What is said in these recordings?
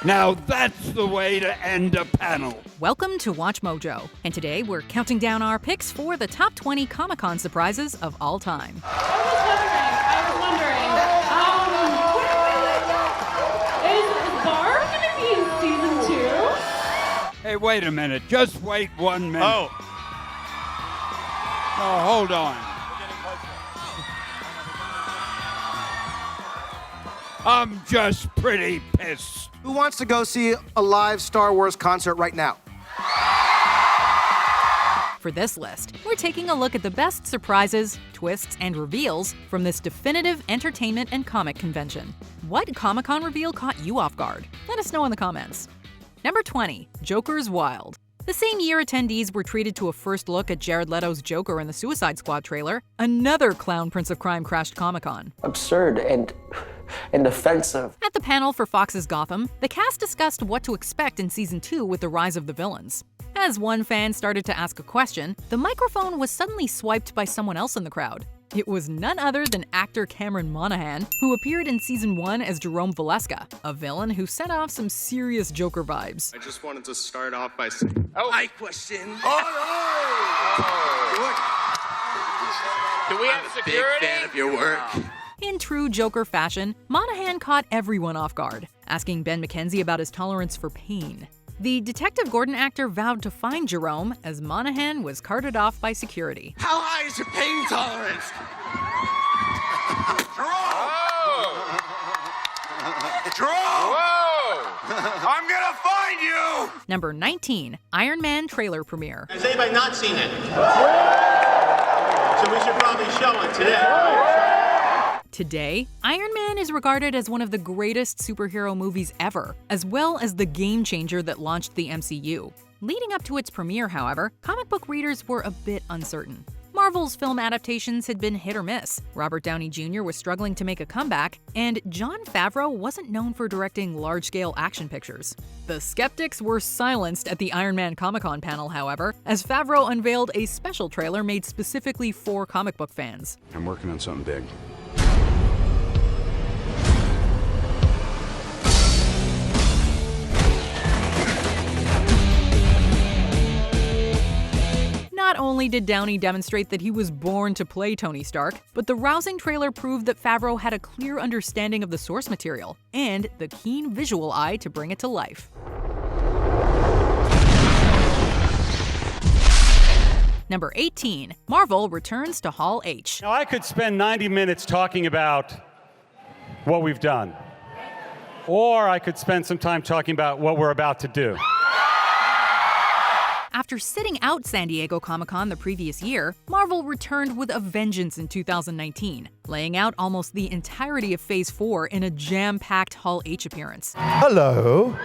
Now that's the way to end a panel. Welcome to Watch Mojo, and today we're counting down our picks for the top 20 Comic-Con surprises of all time. I was wondering, is Barb gonna be in season 2? Hey, wait a minute. Just wait 1 minute. Oh, Hold on. I'm just pretty pissed. Who wants to go see a live Star Wars concert right now? For this list, we're taking a look at the best surprises, twists, and reveals from this definitive entertainment and comic convention. What Comic-Con reveal caught you off guard? Let us know in the comments. Number 20, Joker's Wild. The same year attendees were treated to a first look at Jared Leto's Joker in the Suicide Squad trailer, another clown prince of crime crashed Comic-Con. Absurd and offensive. At the panel for Fox's Gotham, the cast discussed what to expect in Season 2 with the rise of the villains. As one fan started to ask a question, the microphone was suddenly swiped by someone else in the crowd. It was none other than actor Cameron Monaghan, who appeared in Season 1 as Jerome Valeska, a villain who set off some serious Joker vibes. I just wanted to start off by saying, My question. Do we have I'm a security? big fan of your work. In true Joker fashion, Monaghan caught everyone off guard, asking Ben McKenzie about his tolerance for pain. The Detective Gordon actor vowed to find Jerome as Monaghan was carted off by security. How high is your pain tolerance? Jerome! I'm gonna find you! Number 19, Iron Man trailer premiere. Has anybody not seen it? So we should probably show it today. Today, Iron Man is regarded as one of the greatest superhero movies ever, as well as the game changer that launched the MCU. Leading up to its premiere, however, comic book readers were a bit uncertain. Marvel's film adaptations had been hit or miss, Robert Downey Jr. was struggling to make a comeback, and Jon Favreau wasn't known for directing large-scale action pictures. The skeptics were silenced at the Iron Man Comic-Con panel, however, as Favreau unveiled a special trailer made specifically for comic book fans. I'm working on something big. Not only did Downey demonstrate that he was born to play Tony Stark, but the rousing trailer proved that Favreau had a clear understanding of the source material and the keen visual eye to bring it to life. Number 18, Marvel returns to Hall H. Now, I could spend 90 minutes talking about what we've done, or I could spend some time talking about what we're about to do. After sitting out San Diego Comic-Con the previous year, Marvel returned with a vengeance in 2019, laying out almost the entirety of Phase 4 in a jam-packed Hall H appearance. Hello.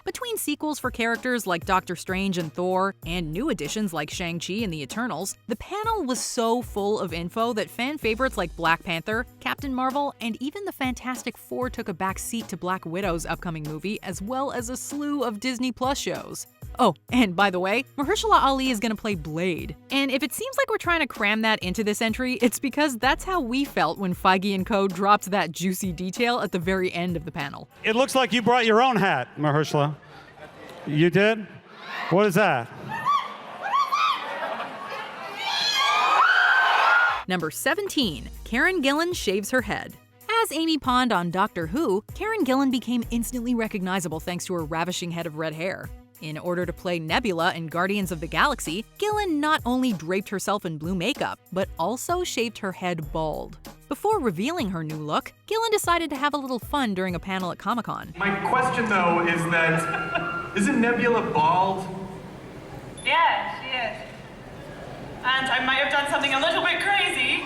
Between sequels for characters like Doctor Strange and Thor, and new additions like Shang-Chi and the Eternals, the panel was so full of info that fan favorites like Black Panther, Captain Marvel, and even the Fantastic Four took a back seat to Black Widow's upcoming movie, as well as a slew of Disney Plus shows. Oh, and by the way, Mahershala Ali is gonna play Blade. And if it seems like we're trying to cram that into this entry, it's because that's how we felt when Feige and co dropped that juicy detail at the very end of the panel. It looks like you brought your own hat, Mahershala. You did? What is that? Number 17, Karen Gillan shaves her head. As Amy Pond on Doctor Who, Karen Gillan became instantly recognizable thanks to her ravishing head of red hair. In order to play Nebula in Guardians of the Galaxy, Gillan not only draped herself in blue makeup, but also shaved her head bald. Before revealing her new look, Gillan decided to have a little fun during a panel at Comic-Con. My question, though, is that, isn't Nebula bald? Yeah, she is. And I might have done something a little bit crazy.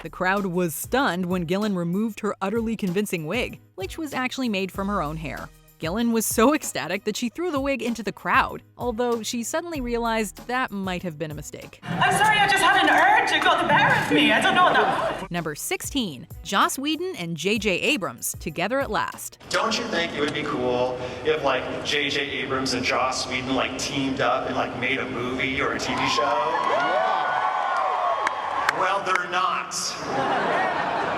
The crowd was stunned when Gillan removed her utterly convincing wig, which was actually made from her own hair. Gillan was so ecstatic that she threw the wig into the crowd, although she suddenly realized that might have been a mistake. I'm sorry, I just had an urge. It got the better of me. I don't know what that was. Number 16, Joss Whedon and J.J. Abrams, together at last. Don't you think it would be cool if, like, J.J. Abrams and Joss Whedon, like, teamed up and, like, made a movie or a TV show? Well, they're not.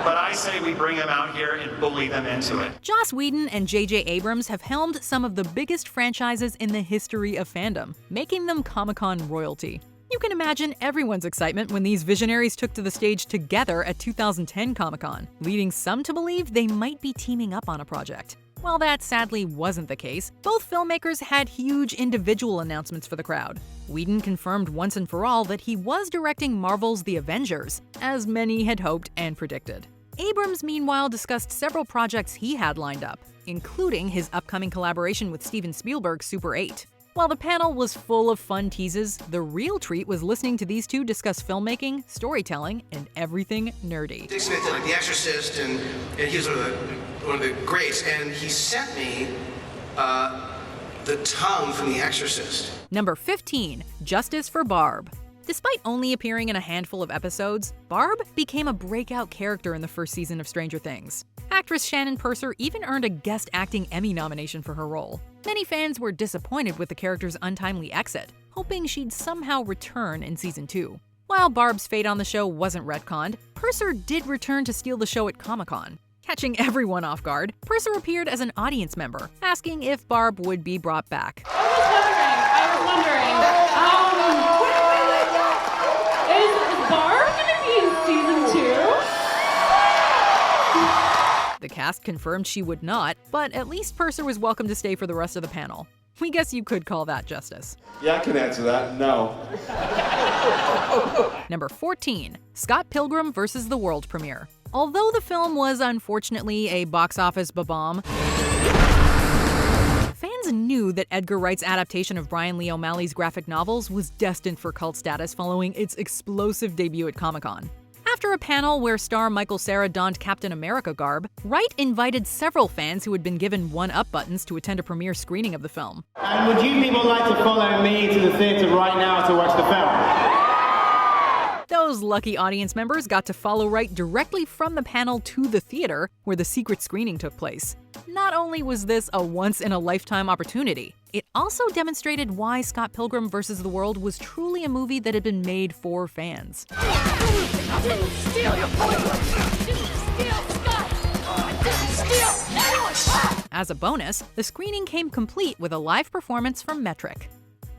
But I say we bring them out here and bully them into it. Joss Whedon and J.J. Abrams have helmed some of the biggest franchises in the history of fandom, making them Comic-Con royalty. You can imagine everyone's excitement when these visionaries took to the stage together at 2010 Comic-Con, leading some to believe they might be teaming up on a project. While that sadly wasn't the case, both filmmakers had huge individual announcements for the crowd. Whedon confirmed once and for all that he was directing Marvel's The Avengers, as many had hoped and predicted. Abrams, meanwhile, discussed several projects he had lined up, including his upcoming collaboration with Steven Spielberg's Super 8. While the panel was full of fun teases, the real treat was listening to these two discuss filmmaking, storytelling, and everything nerdy. Dick Smith did like The Exorcist, and he was one of the greats, and he sent me the tongue from The Exorcist. Number 15, Justice for Barb. Despite only appearing in a handful of episodes, Barb became a breakout character in the first season of Stranger Things. Actress Shannon Purser even earned a Guest Acting Emmy nomination for her role. Many fans were disappointed with the character's untimely exit, hoping she'd somehow return in Season 2. While Barb's fate on the show wasn't retconned, Purser did return to steal the show at Comic-Con. Catching everyone off guard, Purser appeared as an audience member, asking if Barb would be brought back. I was wondering, is Barb gonna be in Season 2? The cast confirmed she would not, but at least Purser was welcome to stay for the rest of the panel. We guess you could call that justice. Yeah, I can answer that. No. Number 14, Scott Pilgrim vs. the World premiere. Although the film was unfortunately a box office bomb, fans knew that Edgar Wright's adaptation of Brian Lee O'Malley's graphic novels was destined for cult status following its explosive debut at Comic-Con. After a panel where star Michael Cera donned Captain America garb, Wright invited several fans who had been given one-up buttons to attend a premiere screening of the film. And would you people like to follow me to the theatre right now to watch the film? Those lucky audience members got to follow Wright directly from the panel to the theater where the secret screening took place. Not only was this a once-in-a-lifetime opportunity, it also demonstrated why Scott Pilgrim vs. the World was truly a movie that had been made for fans. I didn't steal your point! I didn't steal Scott! I didn't steal anyone! As a bonus, the screening came complete with a live performance from Metric.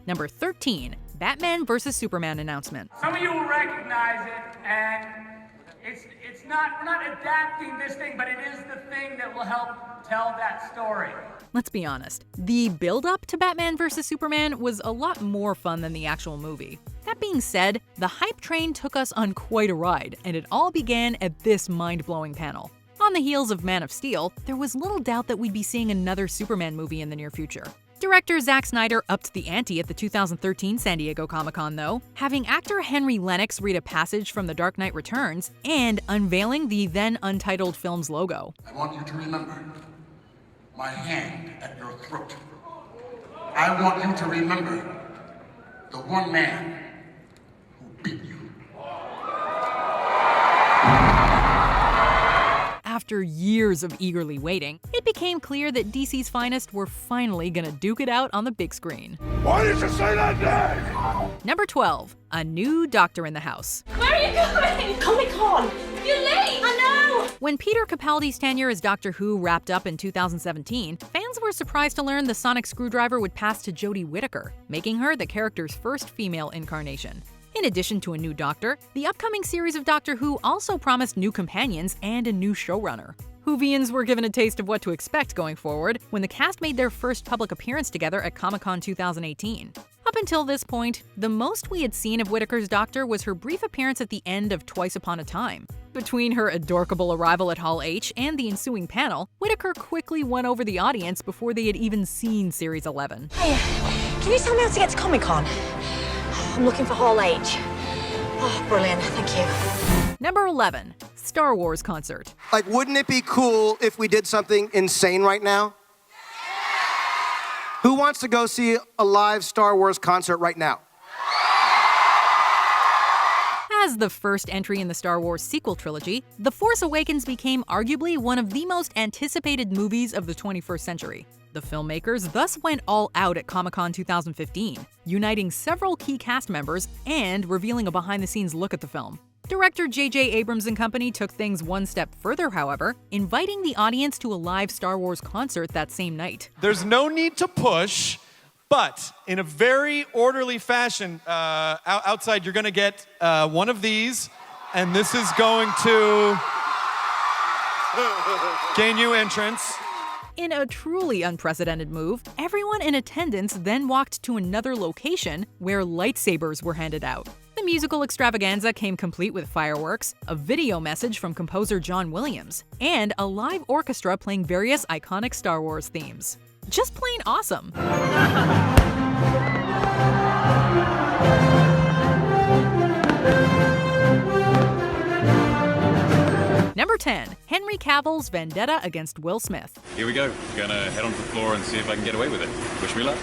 Number 13, Batman vs. Superman announcement. Some of you will recognize it, and we're not adapting this thing, but it is the thing that will help tell that story. Let's be honest, the build-up to Batman vs. Superman was a lot more fun than the actual movie. That being said, the hype train took us on quite a ride, and it all began at this mind-blowing panel. On the heels of Man of Steel, there was little doubt that we'd be seeing another Superman movie in the near future. Director Zack Snyder upped the ante at the 2013 San Diego Comic-Con though, having actor Henry Lennox read a passage from The Dark Knight Returns and unveiling the then untitled film's logo. I want you to remember my hand at your throat. I want you to remember the one man who beat you. After years of eagerly waiting, it became clear that DC's finest were finally gonna duke it out on the big screen. Why did you say that name? Number 12, a new Doctor in the house. Where are you going? Comic-Con! You're late! I know! When Peter Capaldi's tenure as Doctor Who wrapped up in 2017, fans were surprised to learn the sonic screwdriver would pass to Jodie Whittaker, making her the character's first female incarnation. In addition to a new Doctor, the upcoming series of Doctor Who also promised new companions and a new showrunner. Whovians were given a taste of what to expect going forward when the cast made their first public appearance together at Comic-Con 2018. Up until this point, the most we had seen of Whittaker's Doctor was her brief appearance at the end of Twice Upon a Time. Between her adorkable arrival at Hall H and the ensuing panel, Whittaker quickly won over the audience before they had even seen Series 11. Hey, can you tell me how to get to Comic-Con? I'm looking for Hall H. Oh, brilliant, thank you. Number 11, Star Wars concert. Like, wouldn't it be cool if we did something insane right now? Who wants to go see a live Star Wars concert right now? As the first entry in the Star Wars sequel trilogy, The Force Awakens became arguably one of the most anticipated movies of the 21st century. The filmmakers thus went all out at Comic-Con 2015, uniting several key cast members and revealing a behind-the-scenes look at the film. Director J.J. Abrams and company took things one step further, however, inviting the audience to a live Star Wars concert that same night. There's no need to push, but in a very orderly fashion, outside you're going to get one of these, and this is going to gain you entrance. In a truly unprecedented move, everyone in attendance then walked to another location where lightsabers were handed out. The musical extravaganza came complete with fireworks, a video message from composer John Williams, and a live orchestra playing various iconic Star Wars themes. Just plain awesome. Number 10. Henry Cavill's Vendetta against Will Smith. Here we go. Gonna head onto the floor and see if I can get away with it. Wish me luck.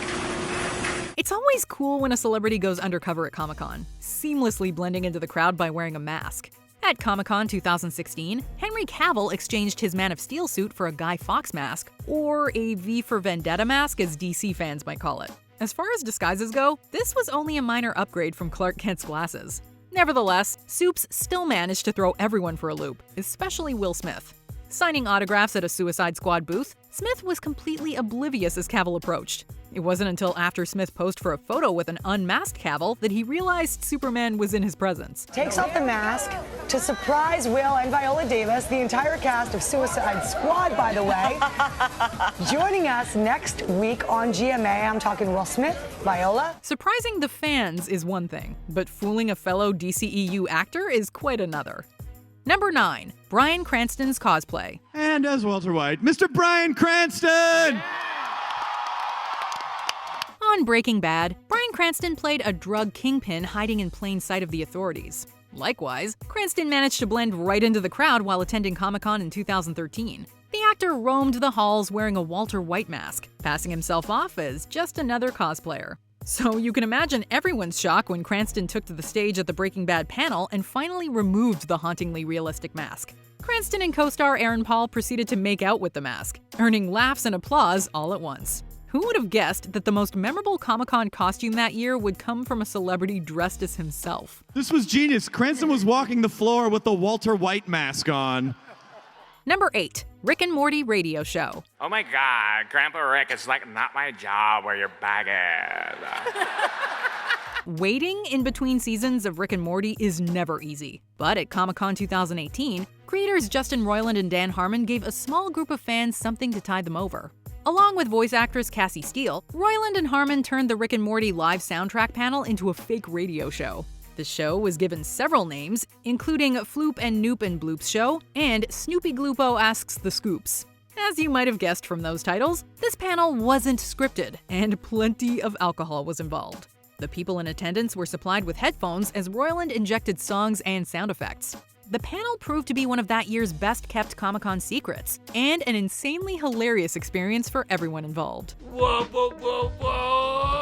It's always cool when a celebrity goes undercover at Comic-Con, seamlessly blending into the crowd by wearing a mask. At Comic-Con 2016, Henry Cavill exchanged his Man of Steel suit for a Guy Fawkes mask, or a V for Vendetta mask as DC fans might call it. As far as disguises go, this was only a minor upgrade from Clark Kent's glasses. Nevertheless, Soups still managed to throw everyone for a loop, especially Will Smith. Signing autographs at a Suicide Squad booth, Smith was completely oblivious as Cavill approached. It wasn't until after Smith posed for a photo with an unmasked Cavill that he realized Superman was in his presence. Takes off the mask to surprise Will and Viola Davis, the entire cast of Suicide Squad, by the way. Joining us next week on GMA, I'm talking Will Smith, Viola. Surprising the fans is one thing, but fooling a fellow DCEU actor is quite another. Number 9. Bryan Cranston's cosplay. And as Walter White, Mr. Bryan Cranston! On Breaking Bad, Bryan Cranston played a drug kingpin hiding in plain sight of the authorities. Likewise, Cranston managed to blend right into the crowd while attending Comic-Con in 2013. The actor roamed the halls wearing a Walter White mask, passing himself off as just another cosplayer. So you can imagine everyone's shock when Cranston took to the stage at the Breaking Bad panel and finally removed the hauntingly realistic mask. Cranston and co-star Aaron Paul proceeded to make out with the mask, earning laughs and applause all at once. Who would have guessed that the most memorable Comic-Con costume that year would come from a celebrity dressed as himself? This was genius. Cranston was walking the floor with the Walter White mask on. Number 8. Rick and Morty radio show. Oh my God, Grandpa Rick, it's like not my job where your bag is. Waiting in between seasons of Rick and Morty is never easy. But at Comic-Con 2018, creators Justin Roiland and Dan Harmon gave a small group of fans something to tide them over. Along with voice actress Cassie Steele, Roiland and Harmon turned the Rick and Morty live soundtrack panel into a fake radio show. The show was given several names, including Floop and Noop and Bloop's Show and Snoopy Gloopo Asks the Scoops. As you might have guessed from those titles, this panel wasn't scripted, and plenty of alcohol was involved. The people in attendance were supplied with headphones as Roiland injected songs and sound effects. The panel proved to be one of that year's best-kept Comic-Con secrets, and an insanely hilarious experience for everyone involved. Whoa, whoa, whoa, whoa!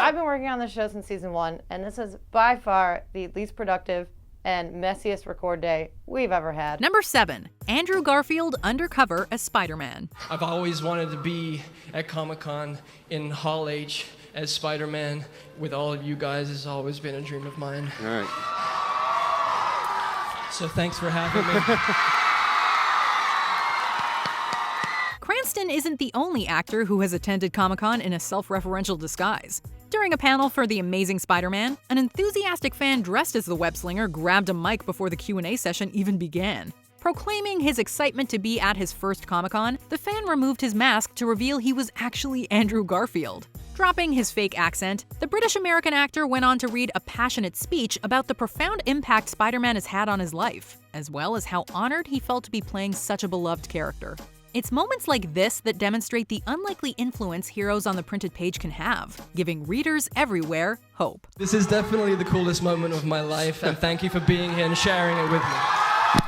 I've been working on this show since season 1, and this is by far the least productive and messiest record day we've ever had. Number 7. Andrew Garfield Undercover as Spider-Man. I've always wanted to be at Comic-Con in Hall H as Spider-Man with all of you guys. It's always been a dream of mine. All right. So thanks for having me. Cranston isn't the only actor who has attended Comic-Con in a self-referential disguise. During a panel for The Amazing Spider-Man, an enthusiastic fan dressed as the web-slinger grabbed a mic before the Q&A session even began. Proclaiming his excitement to be at his first Comic-Con, the fan removed his mask to reveal he was actually Andrew Garfield. Dropping his fake accent, the British-American actor went on to read a passionate speech about the profound impact Spider-Man has had on his life, as well as how honored he felt to be playing such a beloved character. It's moments like this that demonstrate the unlikely influence heroes on the printed page can have, giving readers everywhere hope. This is definitely the coolest moment of my life, and thank you for being here and sharing it with me.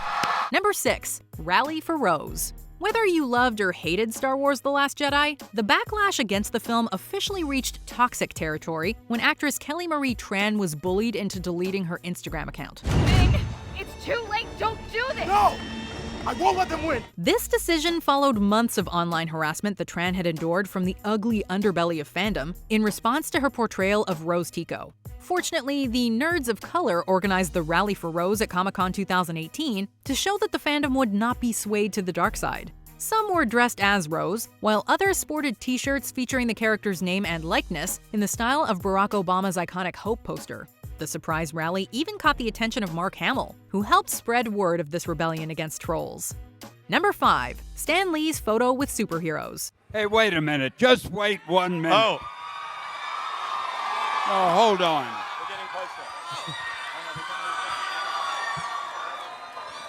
Number 6. Rally for Rose. Whether you loved or hated Star Wars The Last Jedi, the backlash against the film officially reached toxic territory when actress Kelly Marie Tran was bullied into deleting her Instagram account. Ming, it's too late. Don't do this. No! I won't let them win. This decision followed months of online harassment that Tran had endured from the ugly underbelly of fandom in response to her portrayal of Rose Tico. Fortunately, the Nerds of Color organized the Rally for Rose at Comic-Con 2018 to show that the fandom would not be swayed to the dark side. Some were dressed as Rose, while others sported t-shirts featuring the character's name and likeness in the style of Barack Obama's iconic Hope poster. The surprise rally even caught the attention of Mark Hamill, who helped spread word of this rebellion against trolls. Number 5. Stan Lee's photo with superheroes. Hey, wait a minute. Just wait 1 minute. Oh. Oh, hold on. We're getting closer.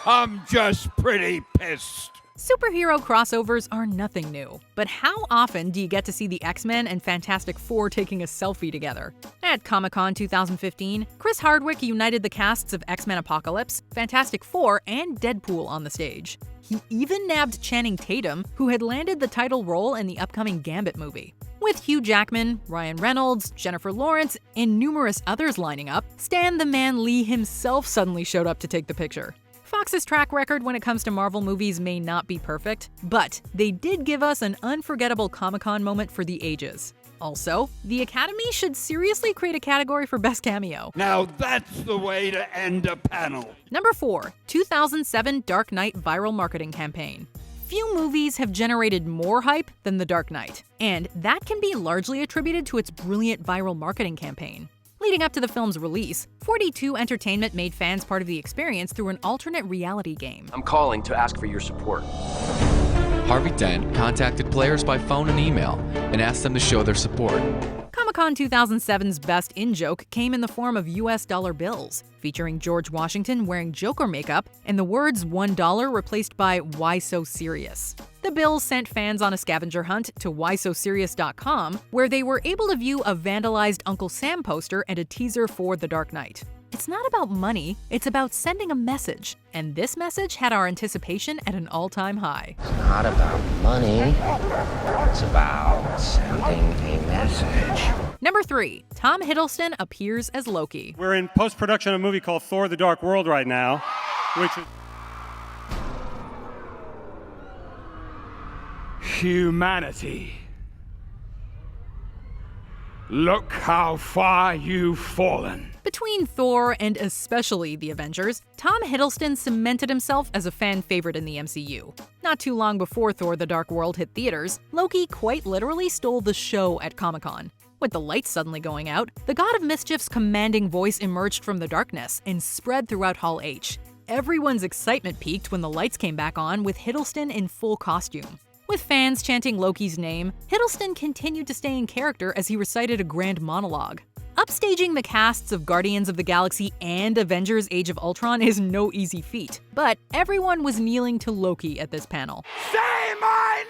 I'm just pretty pissed. Superhero crossovers are nothing new, but how often do you get to see the X-Men and Fantastic Four taking a selfie together? At Comic-Con 2015, Chris Hardwick united the casts of X-Men Apocalypse, Fantastic Four, and Deadpool on the stage. He even nabbed Channing Tatum, who had landed the title role in the upcoming Gambit movie. With Hugh Jackman, Ryan Reynolds, Jennifer Lawrence, and numerous others lining up, Stan the Man Lee himself suddenly showed up to take the picture. Fox's track record when it comes to Marvel movies may not be perfect, but they did give us an unforgettable Comic-Con moment for the ages. Also, the Academy should seriously create a category for Best Cameo. Now that's the way to end a panel. Number 4. 2007 Dark Knight viral marketing campaign. Few movies have generated more hype than The Dark Knight, and that can be largely attributed to its brilliant viral marketing campaign. Leading up to the film's release, 42 Entertainment made fans part of the experience through an alternate reality game. I'm calling to ask for your support. Harvey Dent contacted players by phone and email and asked them to show their support. Comic-Con 2007's best in-joke came in the form of US dollar bills, featuring George Washington wearing Joker makeup and the words $1 replaced by "Why So Serious?" The bills sent fans on a scavenger hunt to whysoserious.com, where they were able to view a vandalized Uncle Sam poster and a teaser for The Dark Knight. It's not about money, it's about sending a message, and this message had our anticipation at an all-time high. It's not about money, it's about sending a message. Number 3. Tom Hiddleston appears as Loki. We're in post-production of a movie called Thor: The Dark World right now, which is... Humanity. Look how far you've fallen. Between Thor and especially the Avengers, Tom Hiddleston cemented himself as a fan favorite in the MCU. Not too long before Thor: The Dark World hit theaters, Loki quite literally stole the show at Comic-Con. With the lights suddenly going out, the God of Mischief's commanding voice emerged from the darkness and spread throughout Hall H. Everyone's excitement peaked when the lights came back on with Hiddleston in full costume. With fans chanting Loki's name, Hiddleston continued to stay in character as he recited a grand monologue. Upstaging the casts of Guardians of the Galaxy and Avengers Age of Ultron is no easy feat, but everyone was kneeling to Loki at this panel. Say my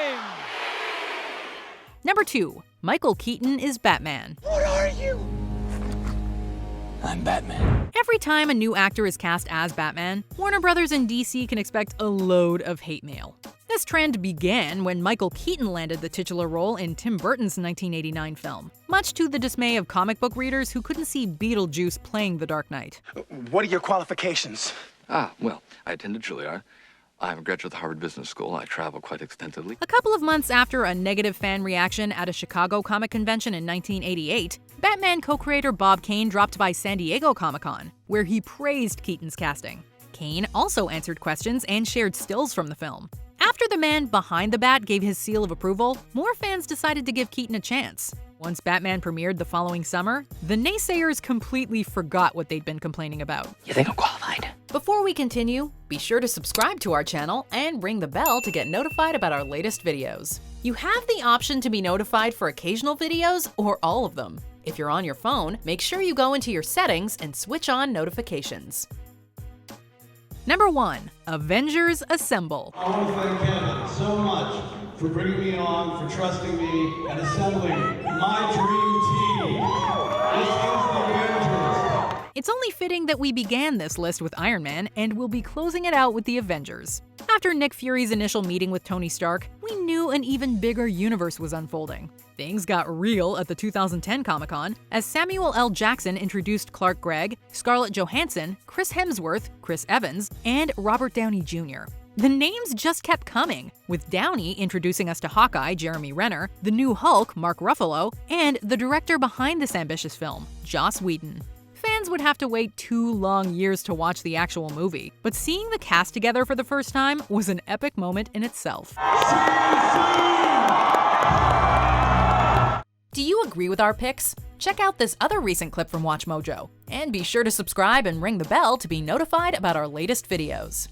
name! Number 2. Michael Keaton is Batman. What are you? I'm Batman. Every time a new actor is cast as Batman, Warner Brothers and DC can expect a load of hate mail. This trend began when Michael Keaton landed the titular role in Tim Burton's 1989 film, much to the dismay of comic book readers who couldn't see Beetlejuice playing the Dark Knight. What are your qualifications? Well, I attended Juilliard. I'm a graduate of the Harvard Business School. I travel quite extensively. A couple of months after a negative fan reaction at a Chicago comic convention in 1988, Batman co-creator Bob Kane dropped by San Diego Comic-Con, where he praised Keaton's casting. Kane also answered questions and shared stills from the film. After the man behind the bat gave his seal of approval, more fans decided to give Keaton a chance. Once Batman premiered the following summer, the naysayers completely forgot what they'd been complaining about. You think I'm qualified? Before we continue, be sure to subscribe to our channel and ring the bell to get notified about our latest videos. You have the option to be notified for occasional videos or all of them. If you're on your phone, make sure you go into your settings and switch on notifications. Number 1. Avengers Assemble. I want to thank Kevin so much for bringing me on, for trusting me, and assembling my dream team. This is the Avengers. It's only fitting that we began this list with Iron Man and will be closing it out with the Avengers. After Nick Fury's initial meeting with Tony Stark, we knew an even bigger universe was unfolding. Things got real at the 2010 Comic-Con as Samuel L. Jackson introduced Clark Gregg, Scarlett Johansson, Chris Hemsworth, Chris Evans, and Robert Downey Jr. The names just kept coming, with Downey introducing us to Hawkeye, Jeremy Renner, the new Hulk, Mark Ruffalo, and the director behind this ambitious film, Joss Whedon. Fans would have to wait 2 long years to watch the actual movie, but seeing the cast together for the first time was an epic moment in itself. Do you agree with our picks? Check out this other recent clip from WatchMojo, and be sure to subscribe and ring the bell to be notified about our latest videos.